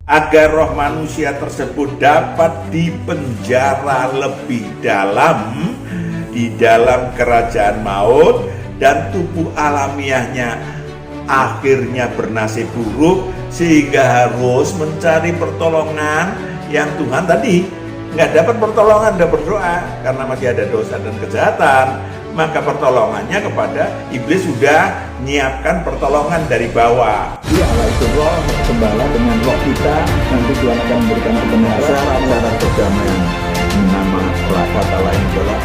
agar roh manusia tersebut dapat dipenjara lebih dalam di dalam kerajaan maut, dan tubuh alamiahnya akhirnya bernasib buruk, sehingga harus mencari pertolongan yang Tuhan tadi nggak dapat pertolongan dan berdoa karena masih ada dosa dan kejahatan. Maka pertolongannya kepada iblis sudah menyiapkan pertolongan dari bawah. Dia Allah itu roh, gembala dengan roh kita, nanti Tuhan akan memberikan kebenaran, syarat-syarat perdamaian. Nama kata lain adalah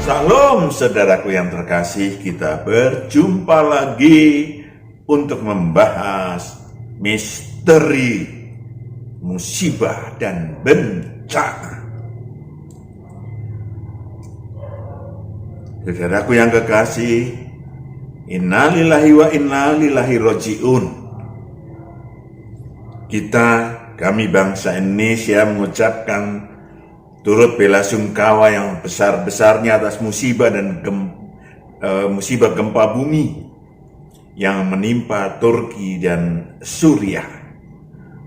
Salam saudaraku yang terkasih, kita berjumpa lagi untuk membahas misteri musibah dan bencana. Saudaraku yang kekasih, innalillahi wa inna ilaihi raji'un. Kami bangsa Indonesia mengucapkan turut bela sungkawa yang besar-besarnya atas musibah dan musibah gempa bumi yang menimpa Turki dan Suriah.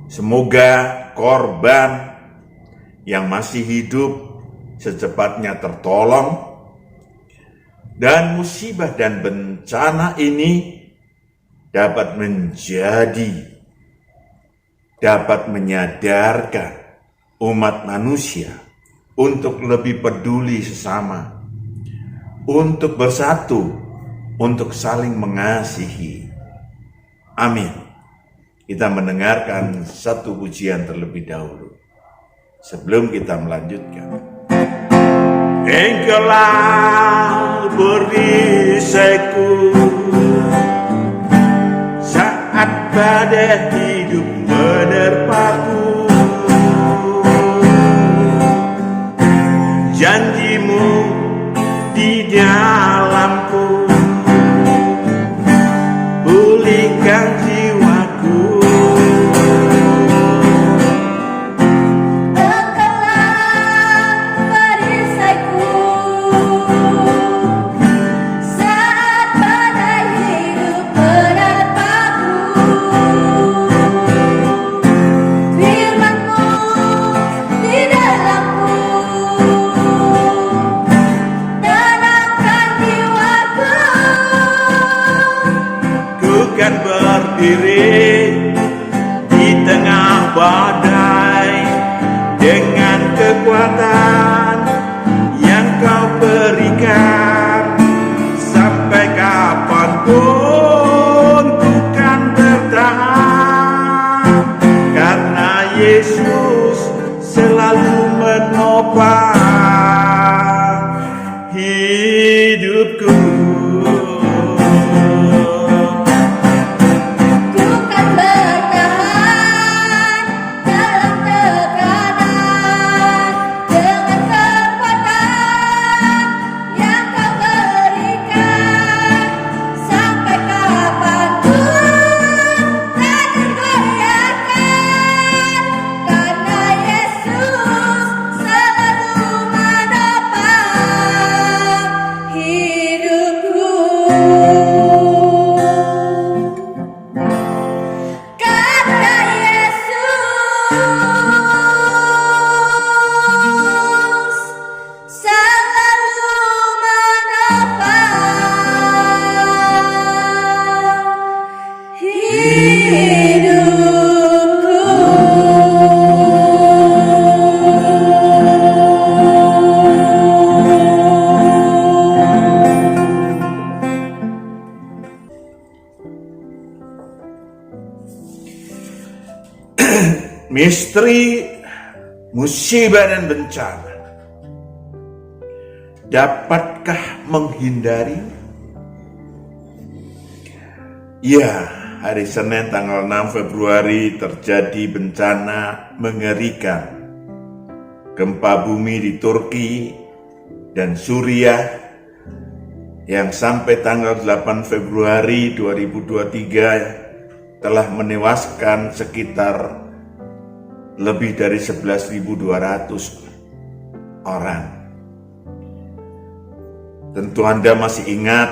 Semoga korban yang masih hidup secepatnya tertolong, dan musibah dan bencana ini dapat menyadarkan umat manusia untuk lebih peduli sesama, untuk bersatu, untuk saling mengasihi. Amin. Kita mendengarkan satu pujian terlebih dahulu sebelum kita melanjutkan. Engkaulah perisaiku saat badai hidup menerpaku. Janjimu di dalamku, pulihkan jiwaku. Berdiri di tengah badai dengan kekuatan yang kau berikan. Sampai kapanpun ku kan bertahan, karena Yesus selalu menopang hidupku. Misteri musibah dan bencana dapatkah menghindari? Ya, hari Senin tanggal 6 Februari terjadi bencana mengerikan. Gempa bumi di Turki dan Suriah yang sampai tanggal 8 Februari 2023 telah menewaskan sekitar lebih dari 11.200 orang. Tentu Anda masih ingat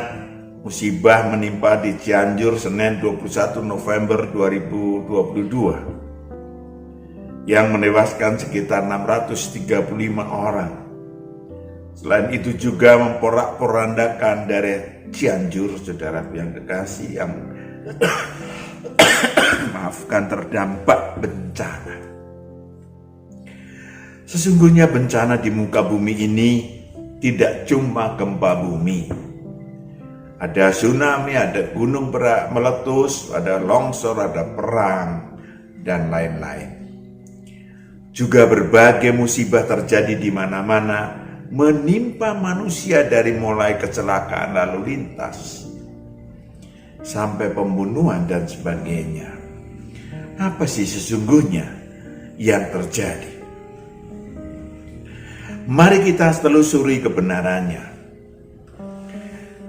musibah menimpa di Cianjur Senin 21 November 2022 yang menewaskan sekitar 635 orang. Selain itu juga memporak-porandakan daerah Cianjur, saudara yang kekasih, yang maafkan, terdampak bencana. Sesungguhnya bencana di muka bumi ini tidak cuma gempa bumi. Ada tsunami, ada gunung meletus, ada longsor, ada perang, dan lain-lain. Juga berbagai musibah terjadi di mana-mana, menimpa manusia dari mulai kecelakaan lalu lintas sampai pembunuhan dan sebagainya. Apa sih sesungguhnya yang terjadi? Mari kita telusuri kebenarannya.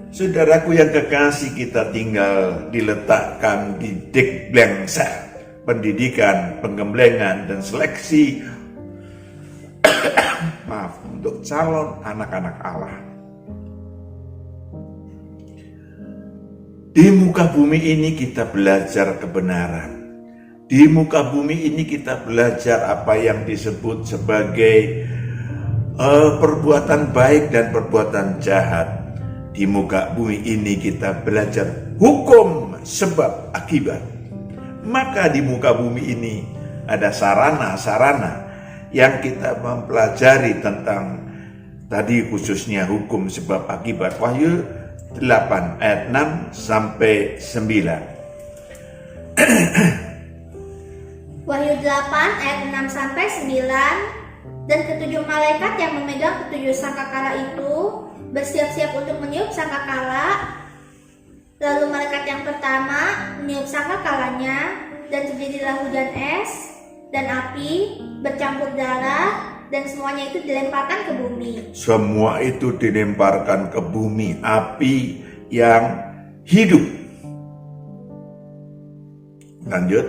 Saudaraku yang kekasih, kita tinggal diletakkan di Dikblengsel, pendidikan, penggemblengan, dan seleksi untuk calon anak-anak Allah. Di muka bumi ini kita belajar kebenaran. Di muka bumi ini kita belajar apa yang disebut sebagai perbuatan baik dan perbuatan jahat. Di muka bumi ini kita belajar hukum sebab akibat. Maka di muka bumi ini ada sarana-sarana yang kita mempelajari tentang tadi, khususnya hukum sebab akibat. Wahyu 8 ayat 6 sampai 9. Wahyu 8 ayat 6 sampai 9. Dan ketujuh malaikat yang memegang ketujuh sangkakala itu bersiap-siap untuk meniup sangkakala. Lalu malaikat yang pertama meniup sangkakalanya, dan terjadilah hujan es dan api bercampur darah, dan semuanya itu dilemparkan ke bumi. Semua itu dilemparkan ke bumi, api yang hidup. Lanjut.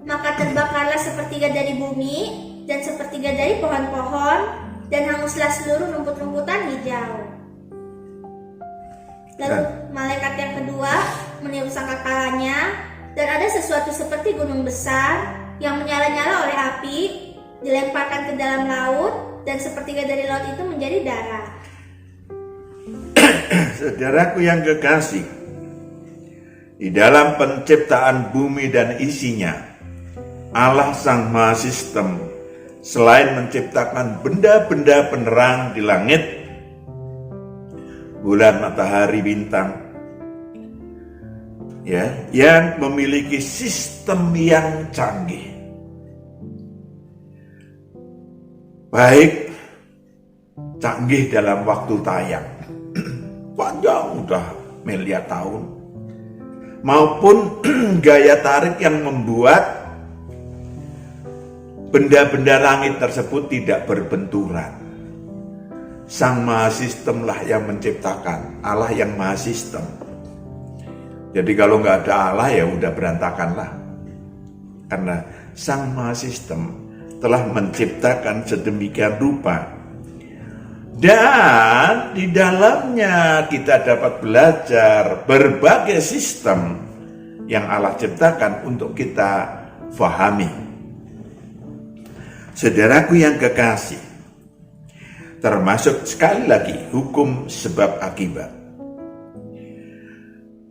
Maka terbakarlah sepertiga dari bumi dan sepertiga dari pohon-pohon, dan hanguslah seluruh rumput-rumputan hijau. Lalu malaikat yang kedua meniup sangkakalanya, dan ada sesuatu seperti gunung besar yang menyala-nyala oleh api, dilemparkan ke dalam laut, dan sepertiga dari laut itu menjadi darah. Saudaraku yang kekasih, di dalam penciptaan bumi dan isinya, Allah Sang Mahasistem selain menciptakan benda-benda penerang di langit, bulan, matahari, bintang, ya, yang memiliki sistem yang canggih, baik canggih dalam waktu tayang panjang, udah miliar tahun, maupun gaya tarik yang membuat benda-benda langit tersebut tidak berbenturan. Sang Mahasistem lah yang menciptakan, Allah yang Mahasistem. Jadi kalau nggak ada Allah ya udah berantakan lah. Karena Sang Mahasistem telah menciptakan sedemikian rupa. Dan di dalamnya kita dapat belajar berbagai sistem yang Allah ciptakan untuk kita fahami. Saudaraku yang kekasih, termasuk sekali lagi hukum sebab akibat.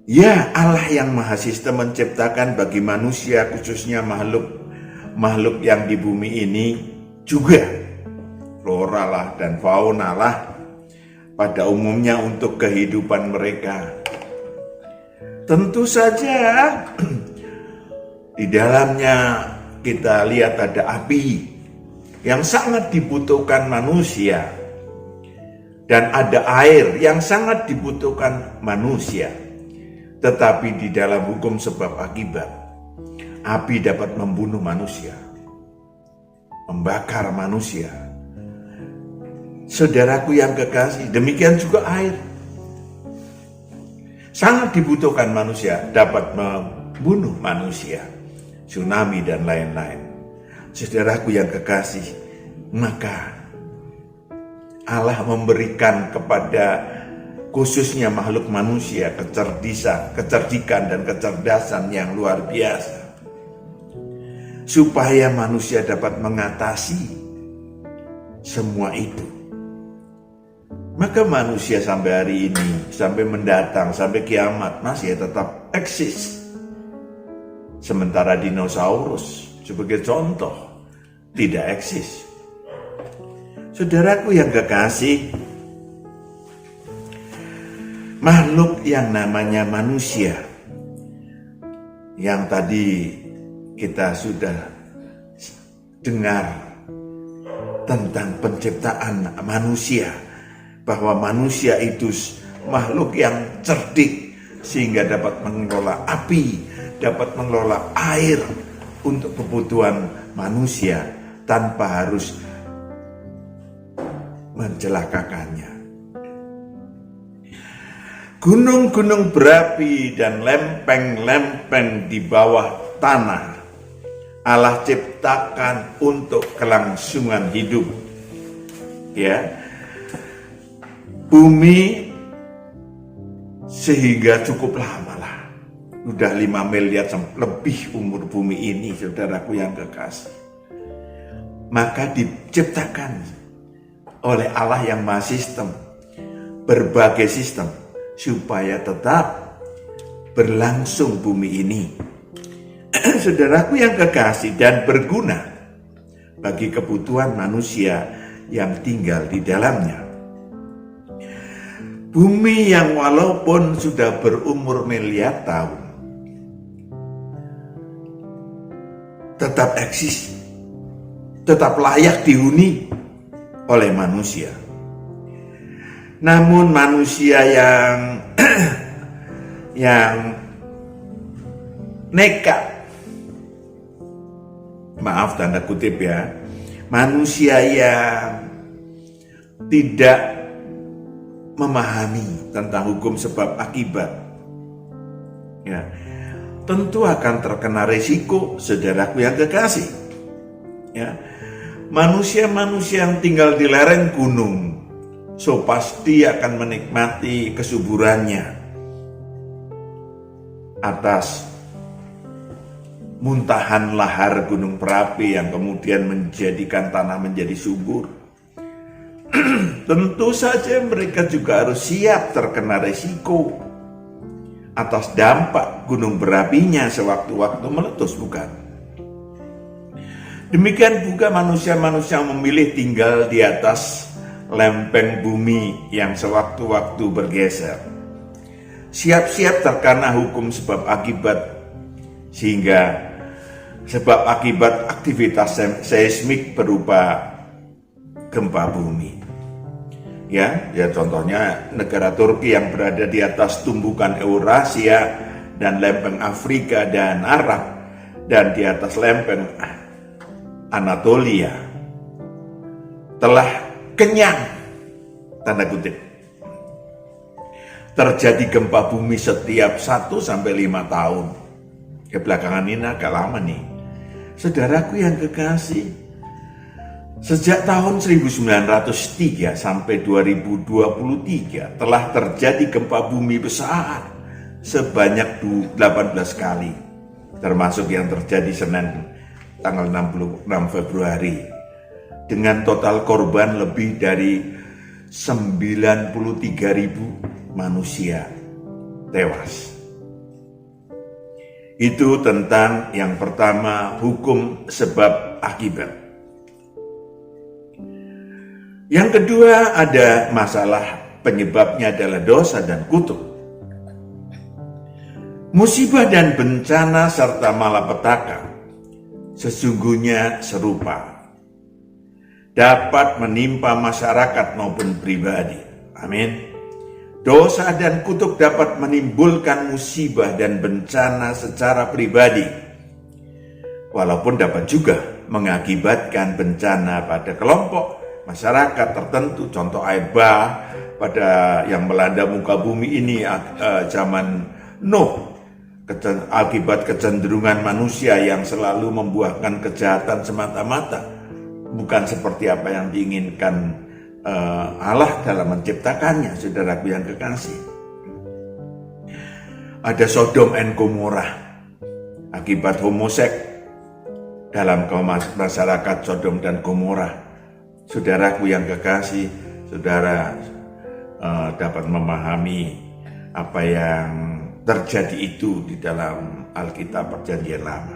Ya, Allah yang Mahasistem menciptakan bagi manusia, khususnya makhluk yang di bumi ini juga flora lah dan fauna lah pada umumnya untuk kehidupan mereka. Tentu saja di dalamnya kita lihat ada api yang sangat dibutuhkan manusia, dan ada air yang sangat dibutuhkan manusia. Tetapi di dalam hukum sebab akibat, api dapat membunuh manusia, membakar manusia. Saudaraku yang kekasih, demikian juga air sangat dibutuhkan manusia, dapat membunuh manusia, tsunami dan lain-lain. Saudaraku yang kekasih, maka Allah memberikan kepada khususnya makhluk manusia, kecerdikan dan kecerdasan yang luar biasa, supaya manusia dapat mengatasi semua itu. Maka manusia sampai hari ini, sampai mendatang, sampai kiamat masih tetap eksis. Sementara dinosaurus sebagai contoh tidak eksis. Saudaraku yang kekasih, makhluk yang namanya manusia, yang tadi kita sudah dengar tentang penciptaan manusia, bahwa manusia itu makhluk yang cerdik sehingga dapat mengelola api, dapat mengelola air untuk kebutuhan manusia tanpa harus mencelakakannya. Gunung-gunung berapi dan lempeng-lempeng di bawah tanah Allah ciptakan untuk kelangsungan hidup. Ya. Bumi sehingga cukup lama lah. Udah 5 miliar lebih umur bumi ini, saudaraku yang kekasih. Maka diciptakan oleh Allah yang Maha Sistem berbagai sistem supaya tetap berlangsung bumi ini. Saudaraku yang kekasih, dan berguna bagi kebutuhan manusia yang tinggal di dalamnya. Bumi yang walaupun sudah berumur miliar tahun tetap eksis, tetap layak dihuni oleh manusia. Namun manusia yang nekat, maaf tanda kutip ya, manusia yang tidak memahami tentang hukum sebab akibat, ya, tentu akan terkena risiko, saudaraku yang kekasih. Ya, manusia-manusia yang tinggal di lereng gunung, so pasti akan menikmati kesuburannya atas muntahan lahar gunung berapi yang kemudian menjadikan tanah menjadi subur. Tentu saja mereka juga harus siap terkena risiko atas dampak gunung berapinya sewaktu-waktu meletus, bukan? Demikian juga manusia-manusia yang memilih tinggal di atas lempeng bumi yang sewaktu-waktu bergeser. Siap-siap terkena hukum sebab akibat, sehingga sebab akibat aktivitas seismik berupa gempa bumi. Ya contohnya negara Turki yang berada di atas tumbukan Eurasia dan lempeng Afrika dan Arab, dan di atas lempeng Anatolia telah kenyang, tanda kutip. Terjadi gempa bumi setiap 1-5 tahun. Kebelakangan ini agak lama nih. Saudaraku yang kekasih, sejak tahun 1903 sampai 2023 telah terjadi gempa bumi besar sebanyak 18 kali, termasuk yang terjadi Senin tanggal 6 Februari dengan total korban lebih dari 93.000 manusia tewas. Itu tentang yang pertama, hukum sebab akibat. Yang kedua, ada masalah penyebabnya adalah dosa dan kutuk. Musibah dan bencana serta malapetaka sesungguhnya serupa, dapat menimpa masyarakat maupun pribadi. Amin. Dosa dan kutuk dapat menimbulkan musibah dan bencana secara pribadi, walaupun dapat juga mengakibatkan bencana pada kelompok masyarakat tertentu. Contoh air bah pada yang melanda muka bumi ini zaman Nuh, akibat kecenderungan manusia yang selalu membuahkan kejahatan semata-mata, bukan seperti apa yang diinginkan Allah dalam menciptakannya, saudaraku yang kekasih. Ada Sodom and Gomora akibat homoseks dalam masyarakat Sodom dan Gomora. Saudaraku yang kekasih, saudara dapat memahami apa yang terjadi itu di dalam Alkitab Perjanjian Lama.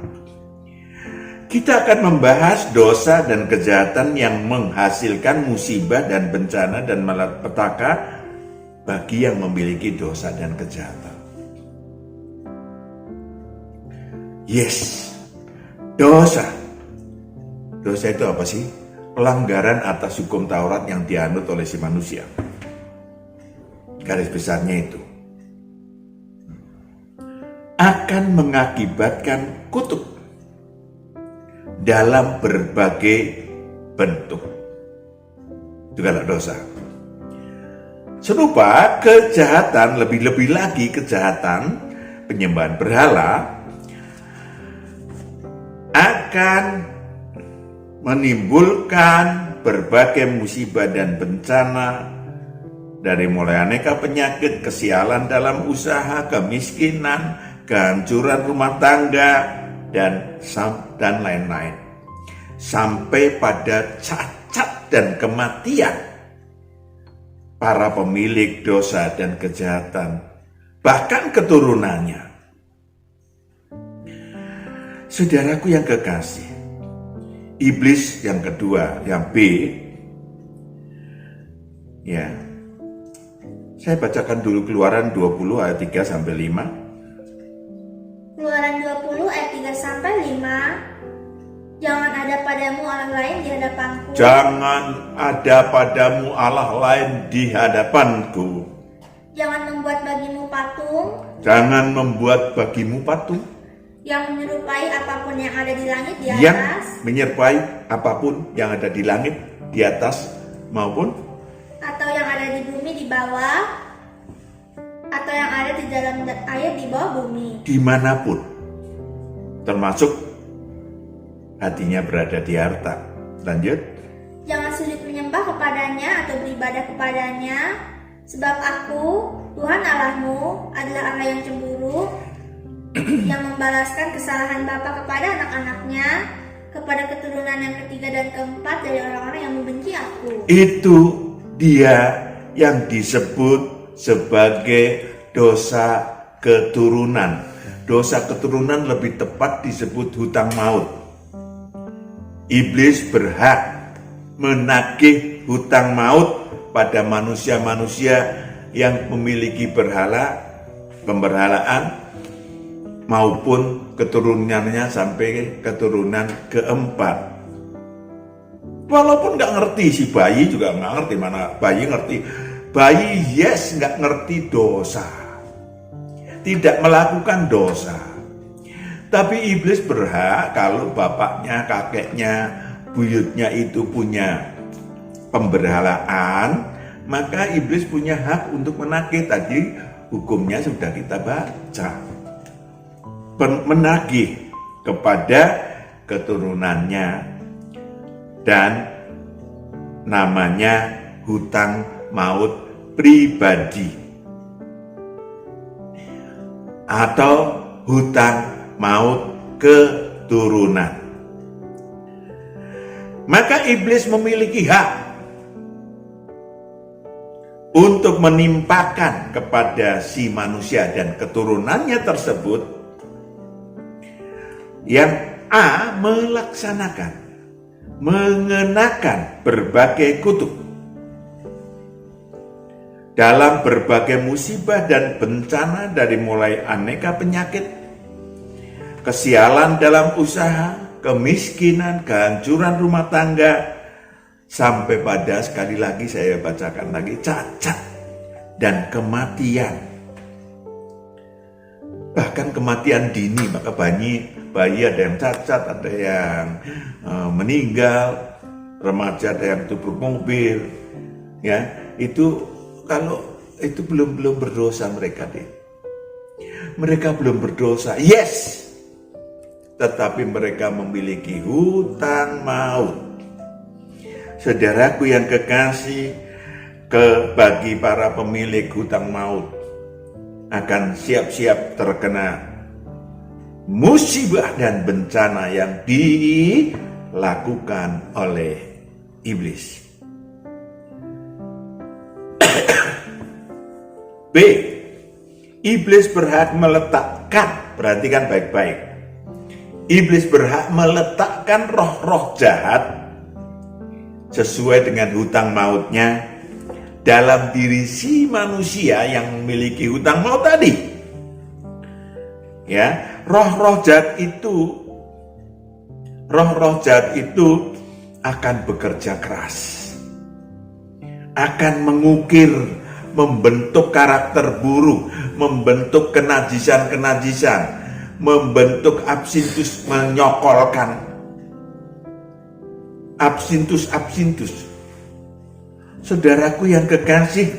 Kita akan membahas dosa dan kejahatan yang menghasilkan musibah dan bencana dan malapetaka bagi yang memiliki dosa dan kejahatan. Yes, dosa. Dosa itu apa sih? Pelanggaran atas hukum Taurat yang dianut oleh si manusia. Garis besarnya itu akan mengakibatkan kutuk dalam berbagai bentuk. Itu kalau dosa. Serupa kejahatan, lebih-lebih lagi kejahatan penyembahan berhala akan menimbulkan berbagai musibah dan bencana, dari mulai aneka penyakit, kesialan dalam usaha, kemiskinan, kehancuran rumah tangga, dan lain-lain, sampai pada cacat dan kematian para pemilik dosa dan kejahatan, bahkan keturunannya. Saudaraku yang kekasih, iblis yang kedua, yang B, ya, saya bacakan dulu Keluaran 20 ayat 3 sampai 5. Keluaran 20 ayat 3 sampai 5. Jangan ada padamu Allah lain di hadapanku. Jangan ada padamu Allah lain di hadapanku. Jangan membuat bagimu patung. Jangan membuat bagimu patung Yang menyerupai apapun yang ada di langit di yang atas. menyerupai apapun yang ada di langit di atas maupun Atau yang ada di bumi di bawah. Atau yang ada di dalam air di bawah bumi. dimanapun, termasuk hatinya berada di harta. Lanjut. Jangan sulit menyembah kepadanya atau beribadah kepadanya. Sebab aku, Tuhan Allahmu, adalah Allah yang cemburu, yang membalaskan kesalahan bapa kepada anak-anaknya, kepada keturunan yang ketiga dan keempat dari orang-orang yang membenci aku. Itu dia yang disebut sebagai dosa keturunan. Dosa keturunan lebih tepat disebut hutang maut. Iblis berhak menagih hutang maut pada manusia-manusia yang memiliki pemberhalaan maupun keturunannya sampai keturunan keempat. Walaupun nggak ngerti, si bayi juga nggak ngerti, mana bayi ngerti. Bayi yes nggak ngerti dosa, tidak melakukan dosa. Tapi iblis berhak kalau bapaknya, kakeknya, buyutnya itu punya pemberhalaan, maka iblis punya hak untuk menagih. Tadi hukumnya sudah kita baca. Menagih kepada keturunannya, dan namanya hutang maut pribadi atau hutang maut keturunan. Maka iblis memiliki hak untuk menimpakan kepada si manusia dan keturunannya tersebut yang A, melaksanakan, mengenakan berbagai kutuk dalam berbagai musibah dan bencana, dari mulai aneka penyakit, kesialan dalam usaha, kemiskinan, kehancuran rumah tangga, sampai pada, sekali lagi saya bacakan lagi, cacat dan kematian. Bahkan kematian dini, maka bayi ada yang cacat, ada yang meninggal, remaja ada yang tubruk mobil, ya itu kalau itu belum berdosa mereka deh. Mereka belum berdosa, yes, tetapi mereka memiliki hutang maut. Saudaraku yang kekasih, bagi para pemilik hutang maut akan siap-siap terkena musibah dan bencana yang dilakukan oleh iblis. B. Iblis berhak meletakkan, perhatikan baik-baik. Iblis berhak meletakkan roh-roh jahat sesuai dengan hutang mautnya dalam diri si manusia yang memiliki hutang maut tadi. Ya, roh-roh jahat itu akan bekerja keras, akan mengukir, membentuk karakter buruk, membentuk kenajisan-kenajisan, membentuk absintus, menyokolkan absintus. Saudaraku yang kekasih,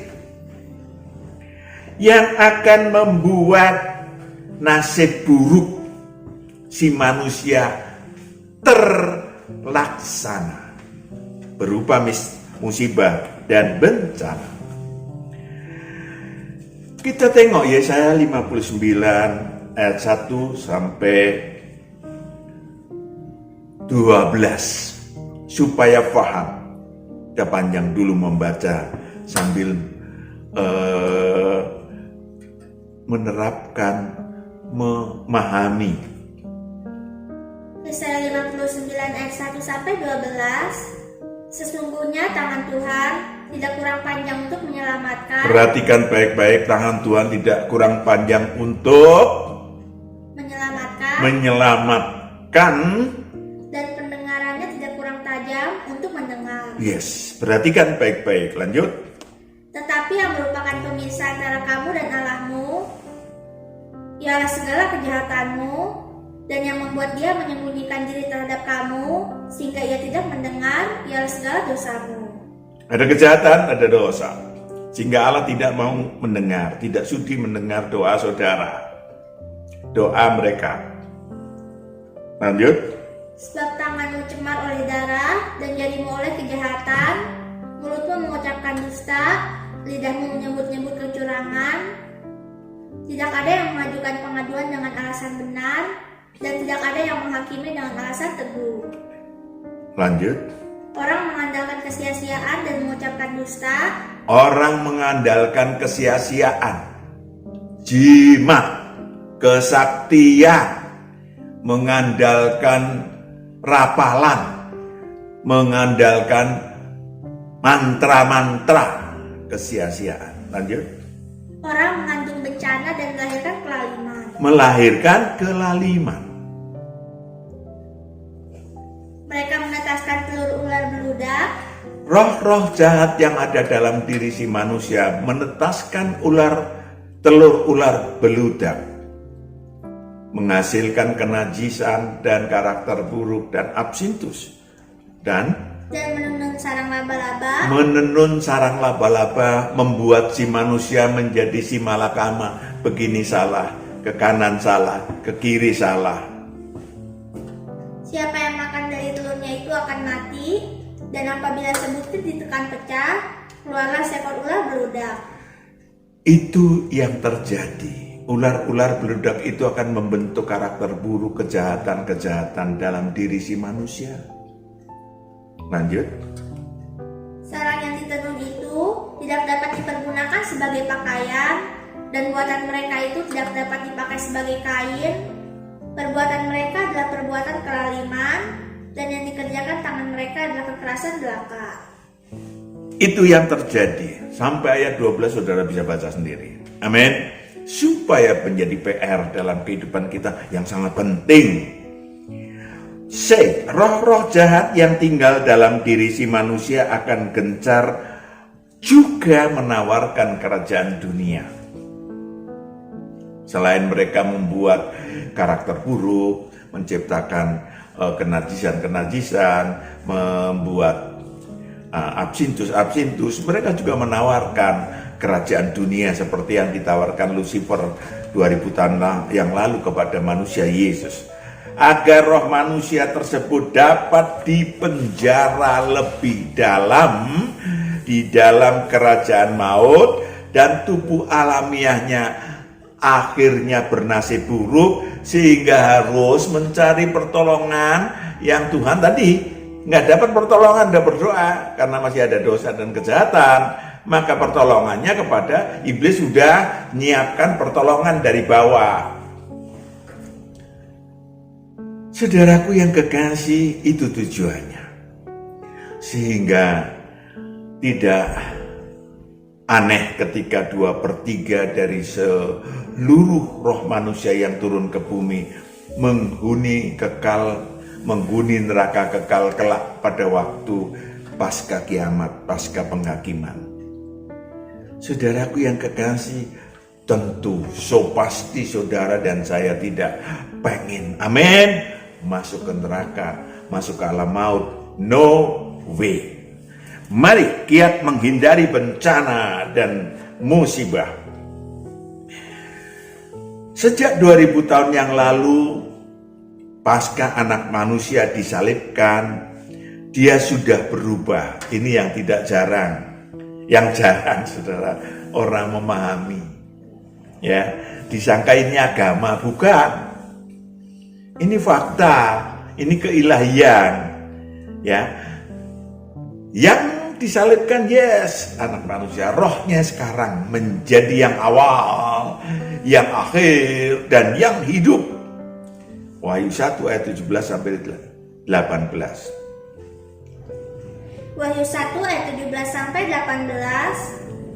yang akan membuat nasib buruk si manusia terlaksana berupa musibah dan bencana. Kita tengok Yesaya 59 ayat 1 sampai 12 supaya paham. Kita panjang dulu membaca sambil menerapkan, memahami. Yesaya 59 ayat 1 sampai 12. Sesungguhnya tangan Tuhan tidak kurang panjang untuk menyelamatkan. Perhatikan baik-baik, tangan Tuhan tidak kurang panjang untuk menyelamatkan. Dan pendengarannya tidak kurang tajam untuk mendengar. Yes, perhatikan baik-baik. Lanjut. Tetapi yang merupakan pemisah antara kamu dan Allahmu ialah segala kejahatanmu, dan yang membuat dia menyembunyikan diri terhadap kamu sehingga ia tidak mendengar ialah segala dosamu. Ada kejahatan, ada dosa, sehingga Allah tidak mau mendengar, tidak sudi mendengar doa saudara, doa mereka. Lanjut. Sebab tanganmu cemar oleh darah dan jarimu oleh kejahatan, mulutmu mengucapkan dusta, lidahmu menyebut-nyebut kecurangan. Tidak ada yang mengajukan pengaduan dengan alasan benar, dan tidak ada yang menghakimi dengan alasan teguh. Lanjut. Orang mengandalkan kesia-siaan dan mengucapkan dusta. Orang mengandalkan kesia-siaan, jimat, kesaktian, mengandalkan rapalan, mengandalkan mantra-mantra, kesia-siaan. Lanjut. Orang mengandung bencana dan melahirkan kelaliman. Melahirkan kelaliman. Mereka menetaskan telur ular beludak. Roh-roh jahat yang ada dalam diri si manusia menetaskan telur ular beludak, menghasilkan kenajisan dan karakter buruk dan absintus, dan menenun sarang laba-laba. Menenun sarang laba-laba membuat si manusia menjadi si malakama. Begini salah, ke kanan salah, ke kiri salah. Siapa yang makan dari telurnya itu akan mati, dan apabila sebutir ditekan pecah, keluarlah seekor ular beludak. Itu yang terjadi. Ular-ular beludak itu akan membentuk karakter buruk, kejahatan-kejahatan dalam diri si manusia. Lanjut. Sarang yang ditenun itu tidak dapat dipergunakan sebagai pakaian, dan buatan mereka itu tidak dapat dipakai sebagai kain. Perbuatan mereka adalah perbuatan kelaliman, dan yang dikerjakan tangan mereka adalah kekerasan belaka. Itu yang terjadi. Sampai ayat 12 saudara bisa baca sendiri. Amin. Supaya menjadi PR dalam kehidupan kita yang sangat penting. C. Roh-roh jahat yang tinggal dalam diri si manusia akan gencar juga menawarkan kerajaan dunia. Selain mereka membuat karakter buruk, menciptakan kenajisan-kenajisan, membuat absintus, mereka juga menawarkan kerajaan dunia seperti yang ditawarkan Lucifer 2000 tahun yang lalu kepada manusia Yesus. agar roh manusia tersebut dapat dipenjara lebih dalam di dalam kerajaan maut dan tubuh alamiahnya akhirnya bernasib buruk sehingga harus mencari pertolongan yang Tuhan tadi nggak dapat pertolongan dan berdoa karena masih ada dosa dan kejahatan, maka pertolongannya kepada iblis sudah menyiapkan pertolongan dari bawah. Saudaraku yang kekasih, itu tujuannya. Sehingga tidak aneh ketika 2/3 dari seluruh roh manusia yang turun ke bumi menghuni neraka kekal kelak pada waktu pasca kiamat, pasca penghakiman. Saudaraku yang kekasih, tentu so pasti saudara dan saya tidak pengen, amin, masuk ke neraka, masuk ke alam maut. No way. Mari giat menghindari bencana dan musibah. Sejak 2000 tahun yang lalu, pasca anak manusia disalibkan, dia sudah berubah. Ini yang tidak jarang. Yang jarang, saudara, orang memahami. Ya, disangka ini agama, bukan. Ini fakta, ini keilahian. Ya. Yang disalibkan, yes, anak manusia, rohnya sekarang menjadi yang awal, yang akhir, dan yang hidup. Wahyu 1 ayat 17 sampai 18. Wahyu 1 ayat 17 sampai 18.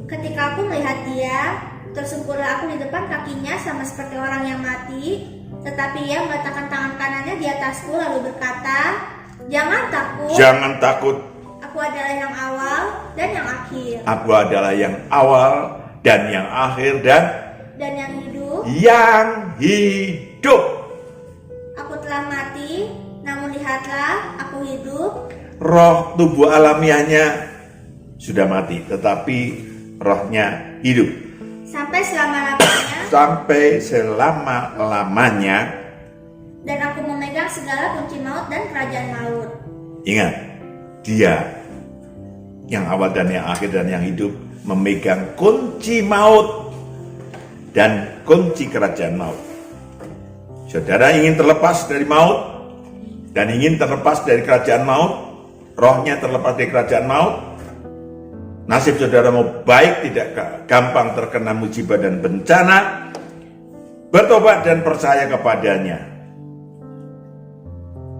Ketika aku melihat dia, tersungkurlah aku di depan kakinya sama seperti orang yang mati. Tetapi ia meletakkan tangan kanannya di atasku lalu berkata, "Jangan takut. Jangan takut. Aku adalah yang awal dan yang akhir. Aku adalah yang awal dan yang akhir dan yang hidup. Yang hidup. Aku telah mati, namun lihatlah, aku hidup." Roh tubuh alamiahnya sudah mati, tetapi rohnya hidup. Sampai selama-lamanya. Sampai selama-lamanya. Dan aku memegang segala kunci maut dan kerajaan maut. Ingat, dia yang awal dan yang akhir dan yang hidup memegang kunci maut dan kunci kerajaan maut. Saudara ingin terlepas dari maut dan ingin terlepas dari kerajaan maut, rohnya terlepas dari kerajaan maut, nasib saudara mau baik, tidak gampang terkena musibah dan bencana, bertobat dan percaya kepadanya.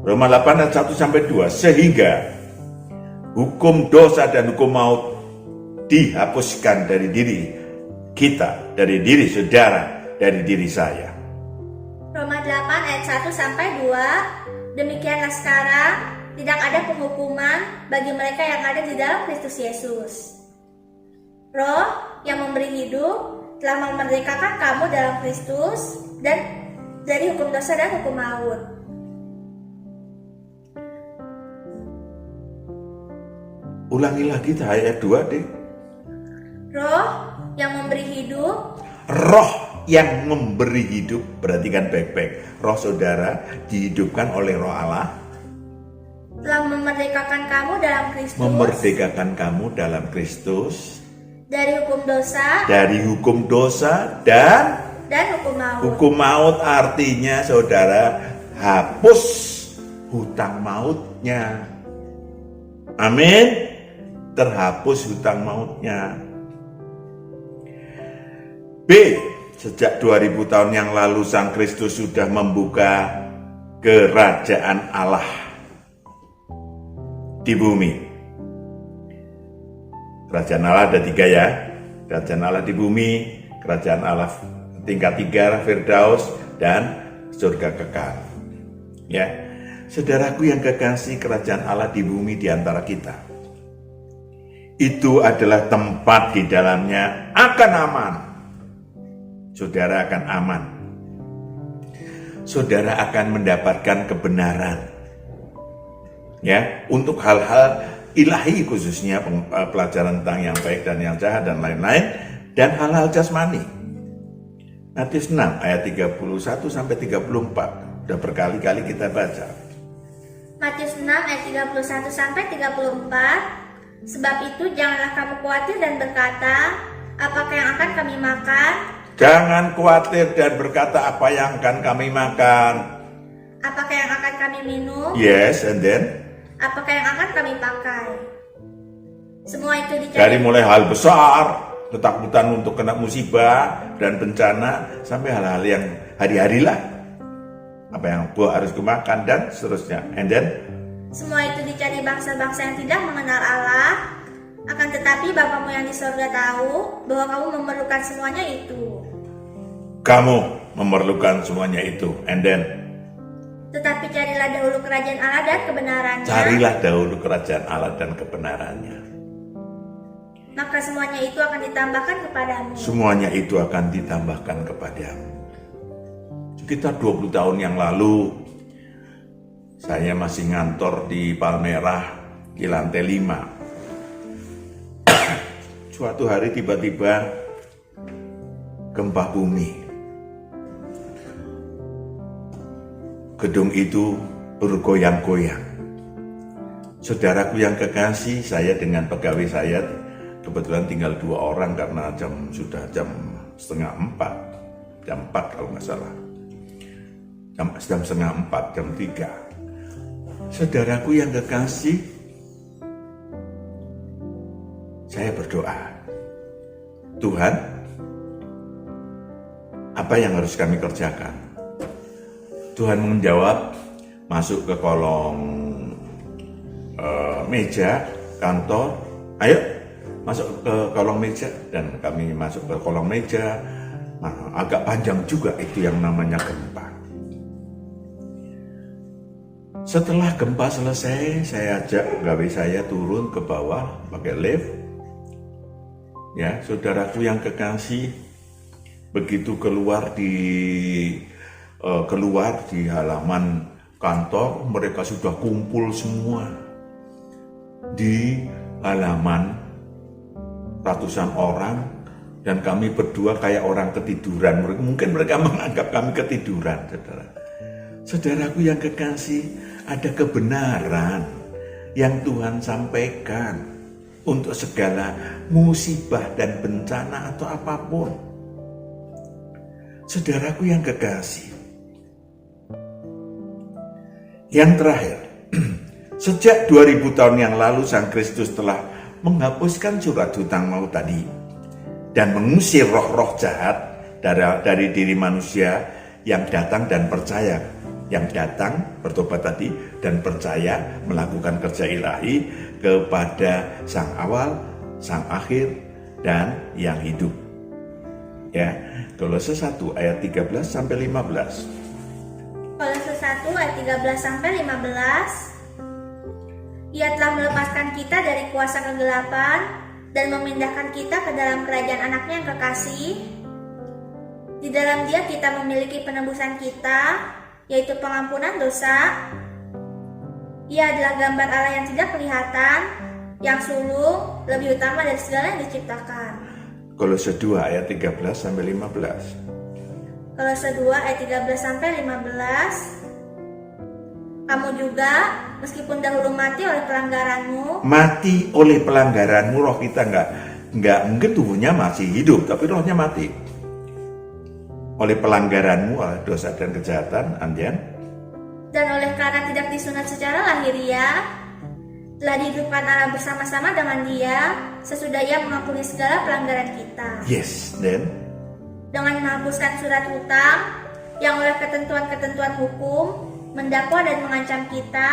Roma 8 ayat 1 sampai 2, sehingga hukum dosa dan hukum maut dihapuskan dari diri kita, dari diri saudara, dari diri saya. Roma 8 ayat 1 sampai 2, demikianlah sekarang tidak ada penghukuman bagi mereka yang ada di dalam Kristus Yesus. Roh yang memberi hidup telah memerdekakan kamu dalam Kristus dan dari hukum dosa dan hukum maut. Ulangi lagi ayat 2 deh. Roh yang memberi hidup. Roh yang memberi hidup, perhatikan baik-baik. Roh saudara dihidupkan oleh roh Allah. Telah memerdekakan kamu dalam Kristus. Memerdekakan kamu dalam Kristus. Dari hukum dosa. Dari hukum dosa dan hukum maut. Hukum maut artinya saudara hapus hutang mautnya. Amin. Terhapus hutang mautnya. B. Sejak 2000 tahun yang lalu Sang Kristus sudah membuka kerajaan Allah di bumi. Kerajaan Allah ada 3 ya. Kerajaan Allah di bumi, kerajaan Allah tingkat 3 Firdaus dan surga kekal. Ya. Saudaraku yang kekasih, kerajaan Allah di bumi di antara kita. Itu adalah tempat di dalamnya akan aman. Saudara akan aman. Saudara akan mendapatkan kebenaran. Ya, untuk hal-hal ilahi khususnya pelajaran tentang yang baik dan yang jahat dan lain-lain, dan hal-hal jasmani. Matius 6 ayat 31 sampai 34. Udah berkali-kali kita baca. Matius 6 ayat 31 sampai 34. Sebab itu janganlah kamu khawatir dan berkata, apakah yang akan kami makan? Jangan khawatir dan berkata apa yang akan kami makan. Apakah yang akan kami minum? Yes, and then? Apakah yang akan kami pakai? Semua itu Dari dicari. mulai hal besar, ketakutan untuk kena musibah dan bencana, sampai hal-hal yang hari-hari lah. Apa yang gua harus kemakan dan seterusnya. And then? Semua itu dicari bangsa-bangsa yang tidak mengenal Allah. Akan tetapi Bapamu yang di sorga tahu bahwa kamu memerlukan semuanya itu. Kamu memerlukan semuanya itu. And then? Tetapi carilah dahulu kerajaan Allah dan kebenarannya. Carilah dahulu kerajaan Allah dan kebenarannya. Maka semuanya itu akan ditambahkan kepadamu. Semuanya itu akan ditambahkan kepadamu. Sekitar 20 tahun yang lalu, saya masih ngantor di Palmerah di lantai 5. Suatu hari tiba-tiba gempa bumi. Gedung itu bergoyang-goyang. Saudaraku yang kekasih, saya dengan pegawai saya kebetulan tinggal 2 orang karena sudah jam 3:30, jam 4 kalau nggak salah. Jam 3:30, jam 3. Saudaraku yang kekasih, saya berdoa, Tuhan, apa yang harus kami kerjakan? Tuhan menjawab, masuk ke kolong meja kantor, ayo masuk ke kolong meja. Dan kami masuk ke kolong meja. Nah, agak panjang juga itu yang namanya gempa. Setelah gempa selesai, saya ajak pegawai saya turun ke bawah pakai lift. Ya, saudaraku yang kekasih, begitu keluar di halaman kantor, mereka sudah kumpul semua di halaman, ratusan orang, dan kami berdua kayak orang ketiduran. Mungkin mereka menganggap kami ketiduran, saudara. Saudaraku yang kekasih, ada kebenaran yang Tuhan sampaikan untuk segala musibah dan bencana atau apapun. Saudaraku yang kekasih, yang terakhir, sejak 2000 tahun yang lalu Sang Kristus telah menghapuskan surat hutang maut tadi dan mengusir roh-roh jahat dari diri manusia yang datang dan percaya, yang datang bertobat tadi dan percaya melakukan kerja ilahi kepada Sang Awal, Sang Akhir, dan yang hidup. Ya, Kolose 1 ayat 13 sampai 15. Kolose 1 ayat 13 sampai 15. Ia telah melepaskan kita dari kuasa kegelapan dan memindahkan kita ke dalam kerajaan anaknya yang kekasih. Di dalam Dia kita memiliki penebusan kita, yaitu pengampunan dosa. Ia adalah gambar Allah yang tidak kelihatan, yang sulung, lebih utama dari segala yang diciptakan. Kolose 2 ayat 13 sampai 15. Kolose 2 ayat 13 sampai 15. Kamu juga, meskipun dahulu mati oleh pelanggaranmu. Mati oleh pelanggaranmu, roh kita nggak mungkin tubuhnya masih hidup, tapi rohnya mati. Oleh pelanggaranmu, oleh dosa dan kejahatan, andian. Dan oleh karena tidak disunat secara lahiriah, telah dihidupkan Allah bersama-sama dengan Dia sesudah Ia mengampuni segala pelanggaran kita. Yes, then. Dengan menghapuskan surat hutang yang oleh ketentuan-ketentuan hukum mendakwa dan mengancam kita,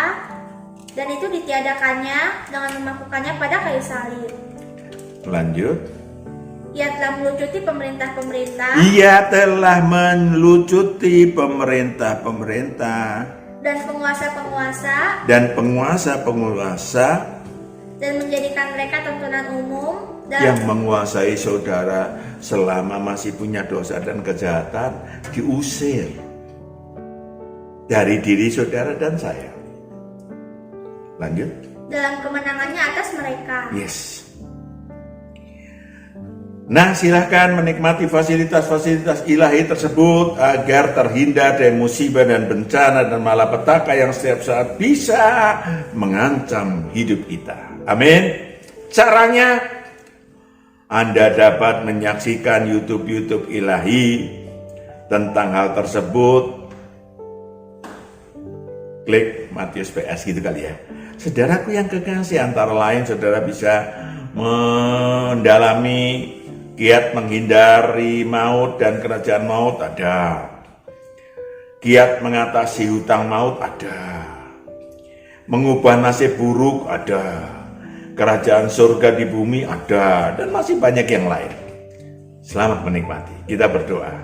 dan itu ditiadakannya dengan memakukannya pada kayu salib. Lanjut. Ia telah melucuti pemerintah-pemerintah. Ia telah melucuti pemerintah-pemerintah Dan penguasa-penguasa. dan penguasa-penguasa Dan menjadikan mereka tontonan umum. yang menguasai saudara selama masih punya dosa dan kejahatan diusir dari diri saudara dan saya. Lanjut. Dalam kemenangannya atas mereka. Yes. Nah, silahkan menikmati fasilitas-fasilitas ilahi tersebut agar terhindar dari musibah dan bencana dan malapetaka yang setiap saat bisa mengancam hidup kita. Amin. Caranya, Anda dapat menyaksikan YouTube ilahi tentang hal tersebut. Klik Matius PS gitu kali ya. Saudaraku yang kekasih, antara lain saudara bisa mendalami kiat menghindari maut dan kerajaan maut ada. Kiat mengatasi hutang maut ada. Mengubah nasib buruk ada. Kerajaan surga di bumi ada. Dan masih banyak yang lain. Selamat menikmati. Kita berdoa.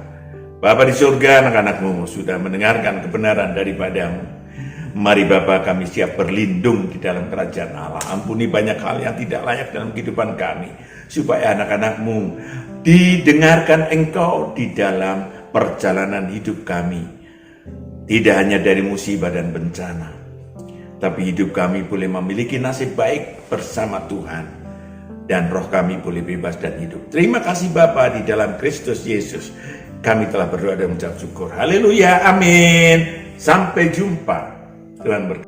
Bapa di surga, anak-anakmu sudah mendengarkan kebenaran daripadamu. Mari Bapa, kami siap berlindung di dalam kerajaan Allah. Ampuni banyak hal yang tidak layak dalam kehidupan kami, supaya anak-anakmu didengarkan Engkau di dalam perjalanan hidup kami. Tidak hanya dari musibah dan bencana, tapi hidup kami boleh memiliki nasib baik bersama Tuhan. Dan roh kami boleh bebas dan hidup. Terima kasih Bapa, di dalam Kristus Yesus kami telah berdoa dan mengucap syukur. Haleluya, amin. Sampai jumpa. Tuhan berkati.